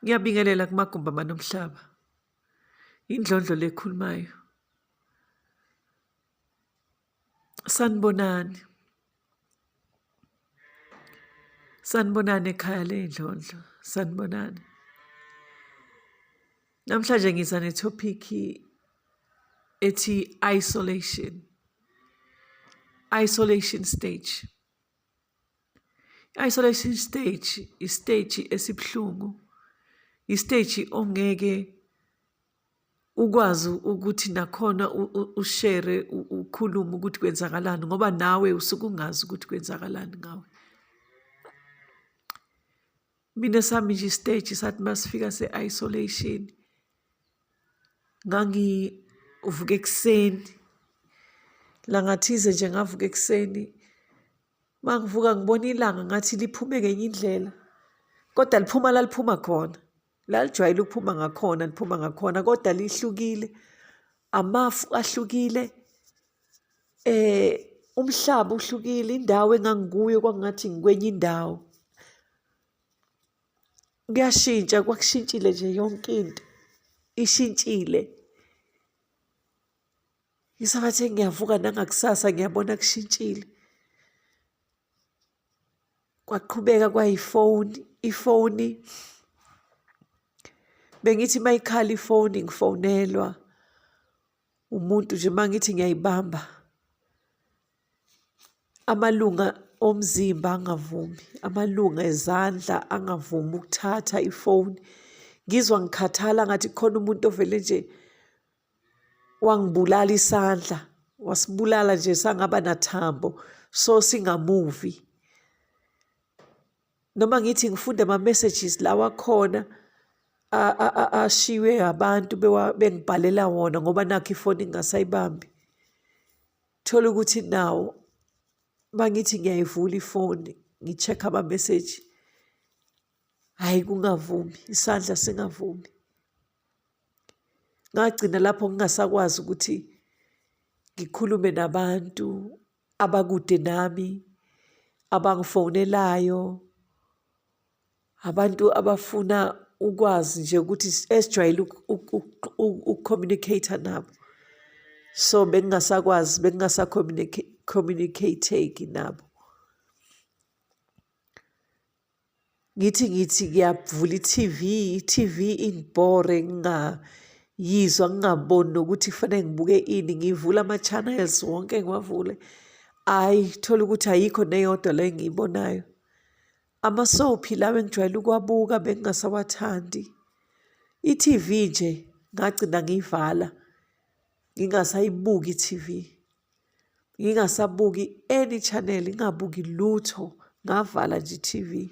Ngiyabingelela kumagumbi amanomhlaba. Indlondlo lekhulumayo. Sanibonani. Sanibonani ekhaya lendlondlo. Sanibonani. Namhlanje ngiza netophiki ethi isolation. Isolation stage. Isolation stage istage esibhlungu. Istage ongeke ukwazi ukuthi nakhona ushare ukhuluma ukuthi kwenzakalani ngoba nawe usuke ungazi ukuthi kwenzakalani ngawe. Mina sami nje istage sathi masifika se-isolation ngangivuka ekuseni langathize nje ngavuka ekuseni mangivuka ngibona ilanga ngathi liphume ngenye indlela kodwa liphuma la liphuma khona la lijwayele ukuphuma ngakhona liphuma ngakhona kodwa lihlukile amafu ahlukile umhlaba uhlukile indawo engangikuyo kwangathi ngikwenye indawo kuyashintsha kwakushintshile nje yonke into ishintshile ngisabathe ngiyavuka nangakusasa ngiyabona kushintshile kwaqhubeka ifoni bengithi mayikhala ifoni ngifonelwa umuntu nje mangithi ngiyayibamba amalunga omzimba angavumi amalunga ezandla angavumi ukuthatha ifoni ngizwa ngikhathala ngathi khona umuntu ovele nje wangibulala isandla wasibulala nje sangaba nathambo so singamuvi noma ngithi ngifunda ama messages lawa khona ashiwe abantu bengibhalela wona ngoba nakho ifoni ngingasayibambi thola ukuthi nawo mangithi ngiyayivula ifoni ngi-check ama message hayi kungavumi isandla singavumi ngagcina lapho ngingasakwazi ukuthi ngikhulume nabantu abakude nami abangifonelayo abantu abafuna ukwazi nje ukuthi esijwayele ukucommunicate nabo so bengingasakwazi communicate nabo ngithi ngiyavula i-TV inibore ngingayizwa ngingaboni nokuthi kufanele ngibuke ini ngivula ama-channels wonke ngiwavule thola ukuthi ayikho neyodwa le engiyibonayo ama-soapie lawa engijwayele ukuwabuka bengingasawathandi i-TV nje ngagcina ngiyivala ngingasayibuki i-TV ngingasabuki any channel ngingabuki lutho ngavala nje i-TV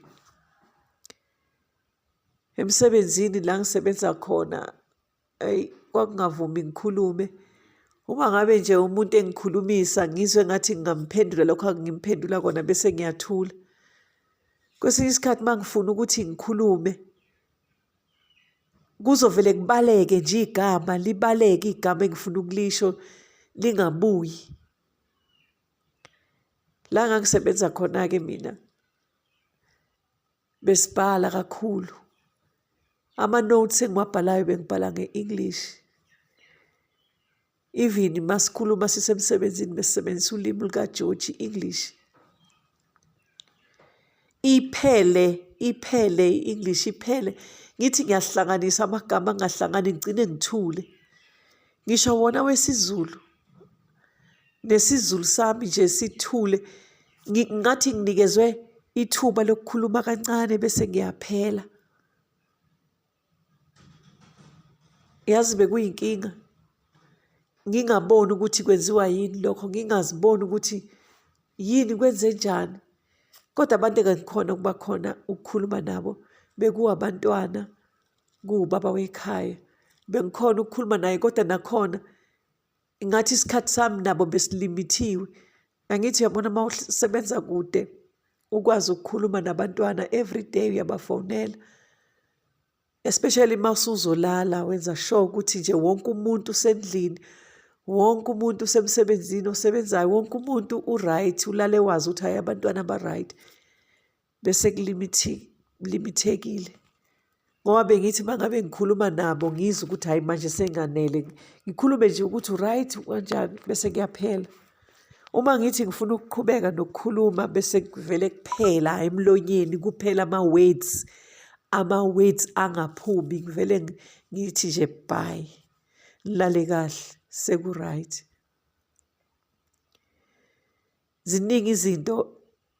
emsebenzini la ngisebenza khona kwakungavumi ngikhulume uma ngabe nje umuntu engikhulumisa ngizwe ngathi ngingamphendula lokho angimphendula kona bese ngiyathula kwesinye isikhathi mangifuna ukuthi ngikhulume kuzovele kubaleke nje igama libaleke igama engifuna ukulisho lingabuyi la ngangisebenza khona-ke mina besibhala kakhulu ama-notes engiwabhalayo bengibhala nge-English even masikhuluma sisemsebenzini besisebenzisa ulimi lukaJoji English iphele i-English iphele ngithi ngiyahlanganisa amagama angahlangani ngigcine ngithule ngisho wona wesiZulu nesizulu sami nje sithule ngathi nginikezwe ithuba lokukhuluma kancane bese ngiyaphela yazi bekuyinkinga ngingaboni ukuthi kwenziwa yini lokho ngingaziboni ukuthi yini kwenze njani kodwa abantu engangikhona ukuba khona ukukhuluma nabo bekuwabantwana kuwubaba wekhaya bengikhona ukukhuluma naye kodwa nakhona ngathi isikhathi sami nabo besilimithiwe angithi uyabona uma usebenza kude ukwazi ukukhuluma nabantwana every day uyabafonela especially masuzolala wenza sure ukuthi nje wonke umuntu usendlini wonke umuntu usemsebenzini osebenzayo wonke umuntu uright ulale wazi ukuthi hayi abantwana ba-right bese kulimithekile ngoba bengithi mangabe ngikhuluma nabo ngizwe ukuthi hayi manje senganele, ngikhulume nje ukuthi right kanjani bese kuyaphela. Uma ngithi ngifuna ukuqhubeka nokukhuluma bese kuvele kuphela emlonyeni, kuphela ama-words angaphumi, ngivele ngithi nje bye, ngilale kahle, seku-right. Ziningi izinto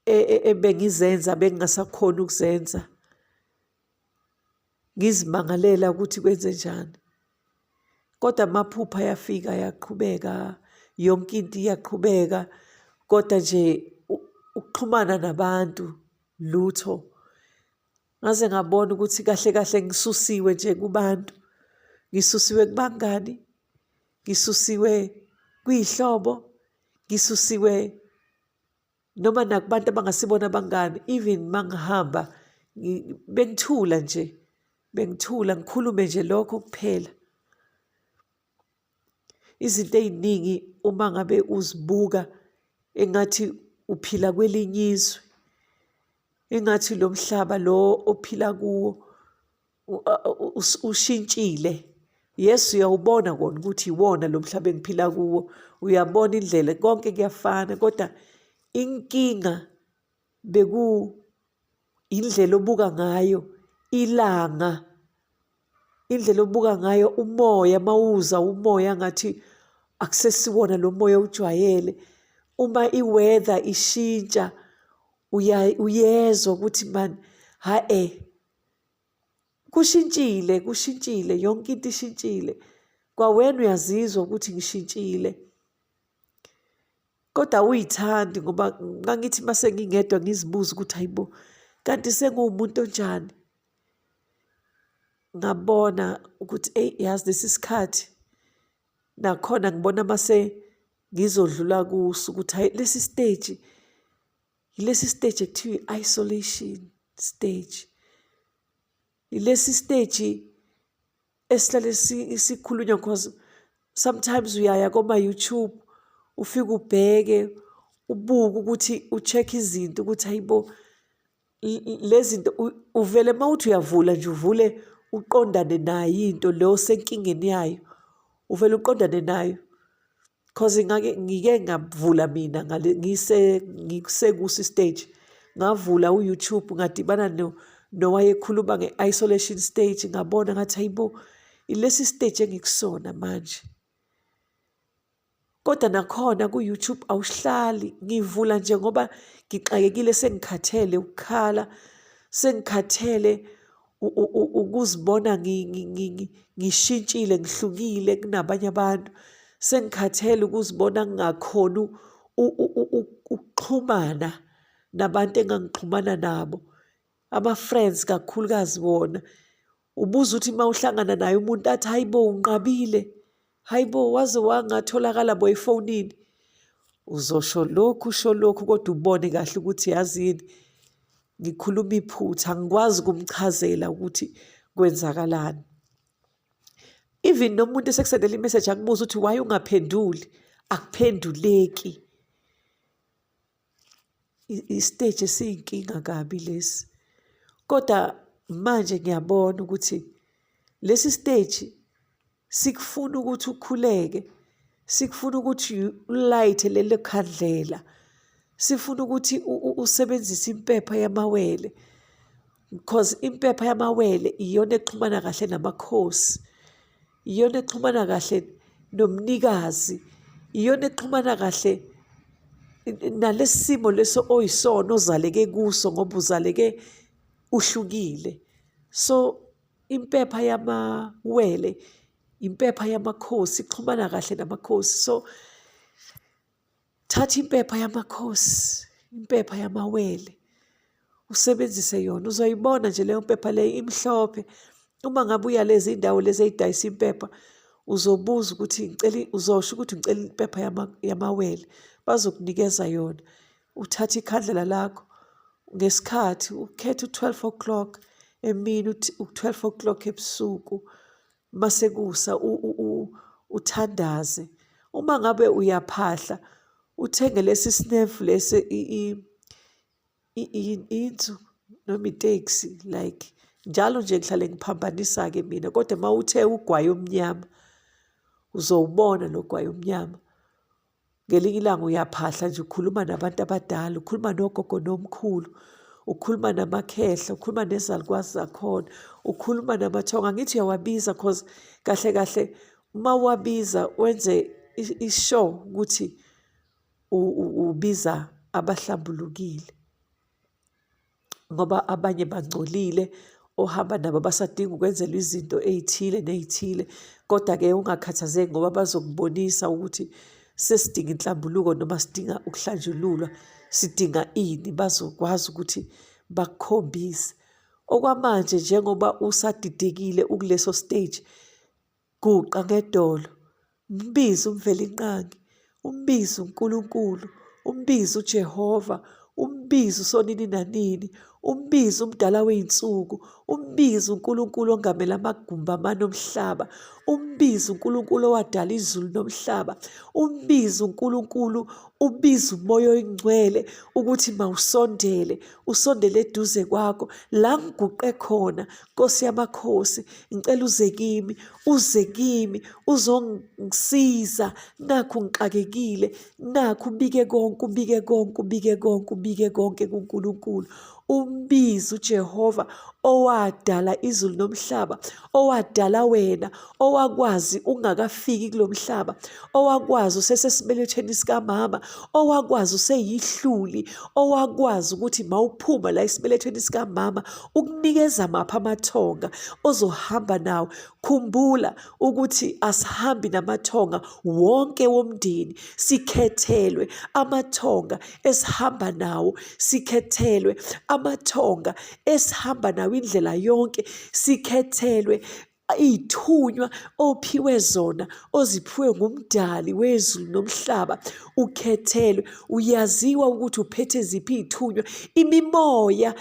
ebengizenza bengingasakhoni ukuzenza, ngizimangalela ukuthi kwenze njani. Kodwa amaphupho ayafika, ayaqhubeka, yonke into iyaqhubeka. Kodwa nje ukuxhumana nabantu lutho. Ngaze ngabona ukuthi kahle kahle ngisusiwe nje kubantu, ngisusiwe kubangani, ngisusiwe kuyihlobo, ngisusiwe noma nakubantu abangasibona abangani. Even mangihamba bengithula nje, bengithula ngikhulume nje lokho kuphela. Izinto ey'ningi uma ngabe uzibuka engathi uphila kwelinye izwe, engathi lo mhlaba lo ophila kuwo ushintshile. Yes, uyawubona kona ukuthi iwona lo mhlaba engiphila kuwo, uyabona indlela konke kuyafana, kodwa inkinga indlela obuka ngayo ilanga, indlela obuka ngayo umoya, mawuza umoya ngathi akusesiwona lo moya ujwayele. Uma i-weather ishintsha uyezwa ukuthi man kushintshile, yonke into ishintshile. Kwawena uyazizwa ukuthi ngishintshile, kodwa awuyithandi ngoba ngangithi mase ngingedwa ngizibuza ukuthi hayibo, kanti senguwumuntu onjani. Ngabona ukuthi yazi lesi sikhathi nakhona ngibona mase ngizodlula kuso ukuthi hayi lesi stage ekuthiwa i-isolation stage. Ilesi stage esihlale sikhulunywa, because sometimes uyaya koma-YouTube ufike ubheke ubuke ukuthi u-check izinto ukuthi hayibo lezi zinto uvele mawuthi uyavula nje uvule uqondane nayo into leyo senkingeni yayo, uvele uqondane nayo. Because ngike ngavula mina ngisekuso stage, ngavula u-YouTube ngadibana nowayekhuluma nge-isolation stage, ngabona ngathi hayibo ilesi stage engikusona manje. Kodwa nakhona ku-YouTube awuhlali, ngivula nje ngoba ngixakekile, sengikhathele ukukhala, sengikhathele ukuzibona ngishintshile, ngihlukile kunabanye abantu, sengikhathele ukuzibona ngingakhoni ukuxhumana nabantu engangixhumana nabo, ama-friends kakhulukazi wona. Ubuza ukuthi uma uhlangana naye umuntu athi hayibo unqabile, hayibo waze wangatholakala bo efonini, uzosho lokhu usho lokhu, kodwa ubone kahle ukuthi yazini ngikhuluma iphutha, angikwazi ukumchazela ukuthi kwenzakalani. Even nomuntu esekusendela imessage akubuza ukuthi why ungaphenduli, akuphenduleki. Istage esiyinkinga kabi lesi. Kodwa manje ngiyabona ukuthi lesi stage sikufuna ukuthi ukhuleke, sikufuna ukuthi ulayithe lelo khandlela, sifuna ukuthi usebenzise impepha yamawele, because impepha yamawele iyona exhumana kahle namakhosi, iyona exhumana kahle nomnikazi, iyona exhumana kahle nalesi simo leso oyisona ozaleke kuso ngoba uzaleke uhlukile. So impepha yamawele, impepha yamakhosi, ixhumana kahle namakhosi. So thatha impepha yamakhosi, impepha yamawele, usebenzise yona. Uzoyibona nje leyo mpepha leyo imhlophe. Uma ngabe uya lezi indawo lezi ey'dayisa impepha, uzobuza ukuthi uzosho ukuthi ngicela impepha yamawele, bazokunikeza yona. Uthatha ikhandlela lakho ngesikhathi, ukhethe u-12 o'clock emini, u-12 o'clock ebusuku, mase kusa uthandaze. Uma ngabe uyaphahla, uthenge lesi snafu lesi inzu noma iteksi, like Njalo nje ngihlale ngiphambanisa-ke mina, kodwa uma uthe ugwayi omnyama uzowubona lo gwayi omnyama. Ngelinye ilanga uyaphahla nje, ukhuluma nabantu abadala, ukhuluma nogogo nomkhulu, ukhuluma namakhehla, ukhuluma nezalukwazi zakhona, ukhuluma namathonga. Angithi uyawabiza cause kahle kahle uma wabiza wenze ishow ukuthi ubiza abahlambulukile, ngoba abanye bangcolile ohamba nabo basadinga ukwenzelwa izinto ey'thile ney'thile. Kodwa-ke ungakhathazeki ngoba bazokubonisa ukuthi sesidinga inhlambuluko noma sidinga ukuhlanjululwa, sidinga ini, bazokwazi ukuthi bakukhombise. Okwamanje njengoba usadidekile ukuleso stage, guqa ngedolo, mbize umvelinqangi, umbize uNkulunkulu, umbize uJehova, umbize usonini nanini, umbize umdala wey'nsuku, umbize uNkulunkulu ongamele amagumba amane omhlaba, umbize uNkulunkulu owadala izulu nomhlaba, umbize uNkulunkulu, ubize umoya oyingcwele ukuthi mawusondele, usondele eduze kwakho. La ngiguqe khona, Nkosi yamakhosi, ngicela uze kimi, uzongisiza. Nakhu ngixakekile, nakhu ubike konke kuNkulunkulu. Umbize uJehova owadala izulu nomhlaba, owadala wena, owakwazi ungakafiki kulo mhlaba, owakwazi usesesibelethweni sikamama, owakwazi useyihluli, owakwazi ukuthi mawuphuma la esibelethweni sikamama ukunikeza maphi amathonga ozohamba nawo. Khumbula ukuthi asihambi namathonga wonke womndeni, sikhethelwe amathonga esihamba nawo, sikhethelwe amathonga esihamba nawo indlela yonke, sikhethelwe iy'thunywa ophiwe zona, oziphiwe ngumdali wezulu nomhlaba. Ukhethelwe, uyaziwa ukuthi uphethe ziphi iy'thunywa. Imimoya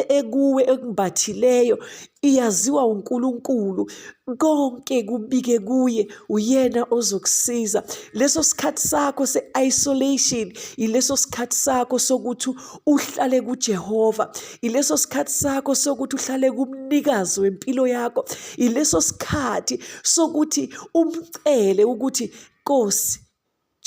ekuwe ekumbathileyo iyaziwa uNkulunkulu, konke kubike kuye, uyena ozokusiza. Leso sikhathi sakho se-isolation ileso sikhathi sakho sokuthi uhlale kuJehova, ileso sikhathi sakho sokuthi uhlale kumnikazi wempilo yakho, ileso sikhathi sokuthi umcele ukuthi Nkosi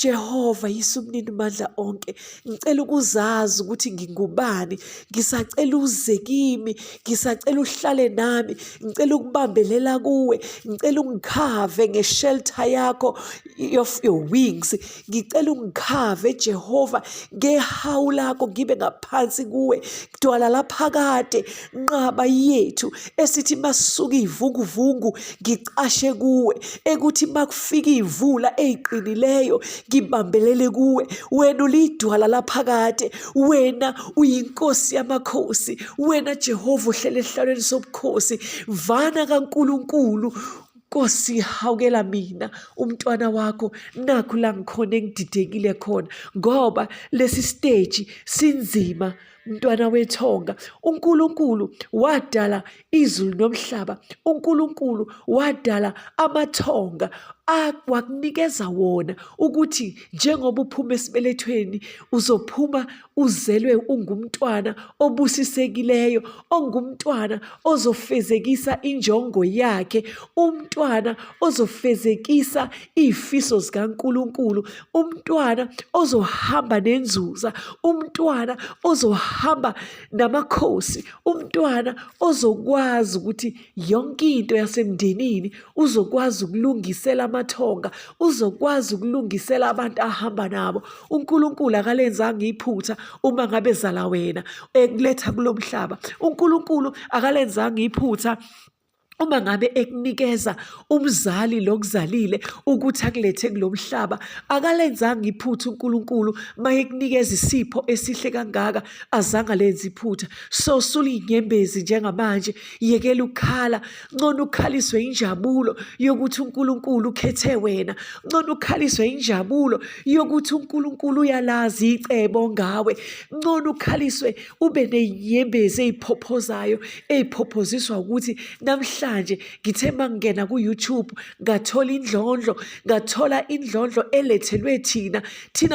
Jehova Yesu umnini mandla onke, ngicela ukuzazi ukuthi ngingubani, ngisacela uze kimi, ngisacela uhlale nami, ngicela ukubambelela kuwe, ngicela ungikhave ngeshelter yakho of your wings, ngicela ungikhave Jehova ngehawu lakho, ngibe ngaphansi kuwe. Dwala laphakade nqaba yethu esithi masisuka iy'vunguvungu ngicashe kuwe, ekuthi makufika iy'vula ey'qinileyo ngibambelele kuwe. Wena ulidwala laphakade, wena uyinkosi yamakhosi, wena Jehova uhlele esihlalweni sobukhosi. Vana kaNkulunkulu, Nkosi hawukela mina umntwana wakho, nakhu la ngikhona engididekile khona, ngoba lesi stage sinzima. Mntwana wethonga, uNkulunkulu wadala izulu nomhlaba, uNkulunkulu wadala amathonga, wakunikeza wona ukuthi njengoba uphuma esibelethweni uzophuma uzelwe ungumntwana obusisekileyo, ongumntwana ozofezekisa injongo yakhe, umntwana ozofezekisa iy'fiso zikaNkulunkulu, umntwana ozohamba nenzuza, umntwana ozohamba namakhosi, umntwana ozokwazi ukuthi yonke into yasemndenini uzokwazi ukulungisela amathonga, uzokwazi ukulungisela abantu ahamba nabo. uNkulunkulu akalenzanga iphutha uma ngabe zala wena ekuletha kulo mhlaba. uNkulunkulu akalenzanga iphutha uma ngabe ekunikeza umzali lokuzalile ukuthi akulethe kulo mhlaba. Akalenzanga iphutha uNkulunkulu uma ekunikeza isipho esihle kangaka, azange alenze iphutha. So sulinyembezi njengamanje, yekela ukukhala, ngcono ukhaliswe injabulo yokuthi uNkulunkulu ukhethe wena, ngcono ukhaliswe injabulo yokuthi uNkulunkulu uyalazi icebo ngawe, ngcono ukhaliswe ube nenyembezi ey'phophozayo, ey'phophoziswa ukuthi namhlanje namhlanje ngithe mangena ku-YouTube ngathola indlondlo elethelwe thina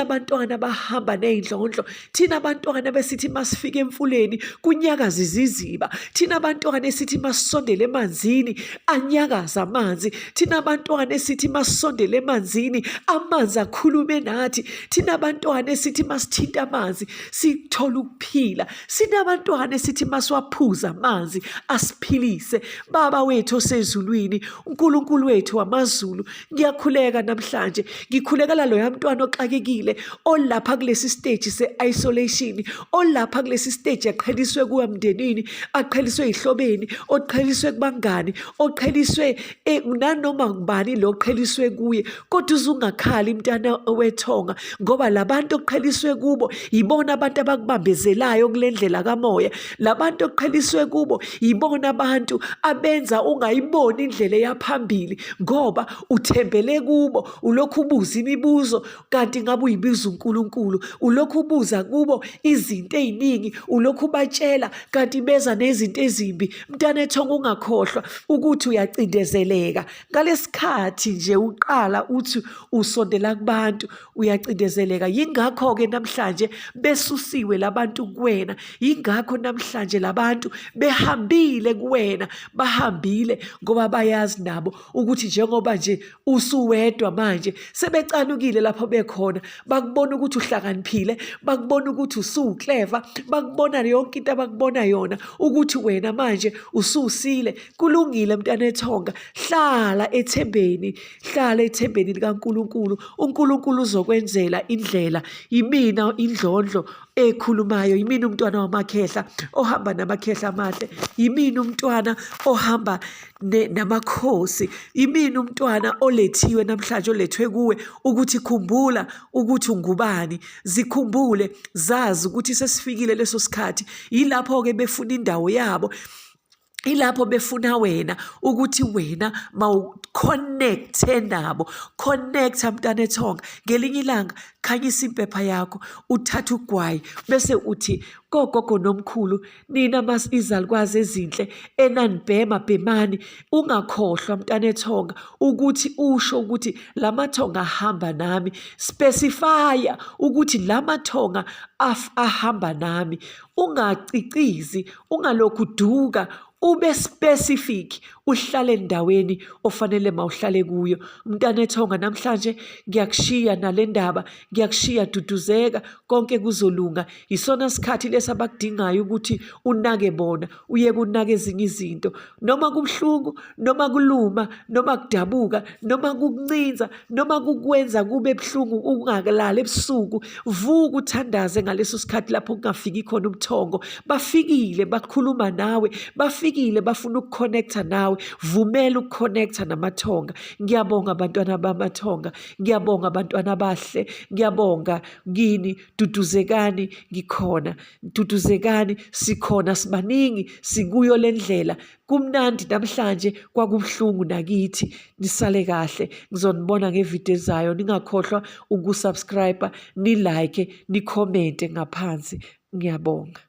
abantwana bahamba ney'ndlondlo, thina abantwana besithi masifika emfuleni kunyakaza iziziba, thina abantwana esithi masisondele emanzini anyakaza amanzi, thina abantwana esithi masisondele emanzini amanzi akhulume nathi, thina abantwana esithi masithinta amanzi sithola ukuphila, sinabantwana esithi masiwaphuza amanzi asiphilise. Baba wethu osezulwini, uNkulunkulu wethu wamazulu, ngiyakhuleka namhlanje, ngikhulekela loya mntwana oxakekile olapha kulesi stage se-isolation, olapha kulesi stage aqheliswe kuwa mndenini, aqheliswe ehlobeni, oqheliswe kubangani, oqheliswe nanoma ngubani lo oqheliswe kuye. Kodwa uzungakhali mntana wethonga, ngoba labantu oqheliswe kubo yibona abantu abakubambezelayo kule ndlela kamoya, labantu oqheliswe kubo yibona abantu abenza ungayiboni indlela eyaphambili, ngoba uthembele kubo, ulokhu ubuza imibuzo kanti ngabe uyibiza uNkulunkulu, ulokhu ubuza kubo izinto ey'ningi, ulokhu ubatshela kanti beza nezinto ezimbi. Mntana ethonga, ungakhohlwa ukuthi uyacindezeleka ngalesikhathi nje uqala uthi usondela kubantu, uyacindezeleka. Yingakho-ke namhlanje besusiwe labantu kuwena, yingakho namhlanje labantu behambile kuwena, bahambile ngoba bayazi nabo ukuthi njengoba nje usuwedwa manje sebecanukile lapho bekhona, bakubona ukuthi uhlakaniphile, bakubona ukuthi usuclever, bakubona yonke into abakubona yona ukuthi wena manje ususile. Kulungile mntana ethonga, hlala ethembeni likaNkulunkulu. uNkulunkulu uzokwenzela indlela. Yimina indlondlo ekhulumayo, yimina umntwana wamakhehla ohamba namakhehla amahle, yimina umntwana ohamba namakhosi, yimina umntwana olethiwe namhlanje, olethwe kuwe ukuthi khumbula ukuthi ungubani. Zikhumbule, zazi ukuthi sesifikile leso sikhathi. Yilapho-ke befuna indawo yabo, ilapho befuna wena ukuthi wena mawuconnecte nabo. Connecta mntana ethonga. Ngelinye ilanga khanyisa impepha yakho, uthathe ugwayi bese uthi, kogogo nomkhulu, nina izalukwazi ezinhle enanibhema bhemani. Ungakhohlwa mntana ethonga ukuthi usho ukuthi la mathonga ahamba nami, specifya ukuthi la mathonga ahamba nami. Ungacicizi, ungalokhu uduka, ube specific, uhlale endaweni ofanele mawuhlale kuyo. Mntana ethonga, namhlanje ngiyakushiya nale ndaba, ngiyakushiya duduzeka, konke kuzolunga. Yisona sikhathi lesi abakudingayo ukuthi unake bona, uyeke unake ezinye izinto, noma kubuhlungu, noma kuluma, noma kudabuka, noma kukuncinza, noma kukwenza kube buhlungu ungakalali ebusuku. Vuka uthandaze ngaleso sikhathi lapho kungafiki khona ubuthongo. Bafikile bakhuluma nawe, bafikile bafuna ukuconnecta nawe. Vumela ukuconnecta namathonga. Ngiyabonga abantwana bamathonga, ngiyabonga abantwana abahle, ngiyabonga kini. Duduzekani, ngikhona. Duduzekani, sikhona, sibaningi, sikuyo le ndlela. Kumnandi namhlanje, kwakubuhlungu nakithi. Nisale kahle, ngizonibona ngevidiyo ezayo. Ningakhohlwa ukusubscribe, nilike, nikhomente ngaphansi. Ngiyabonga.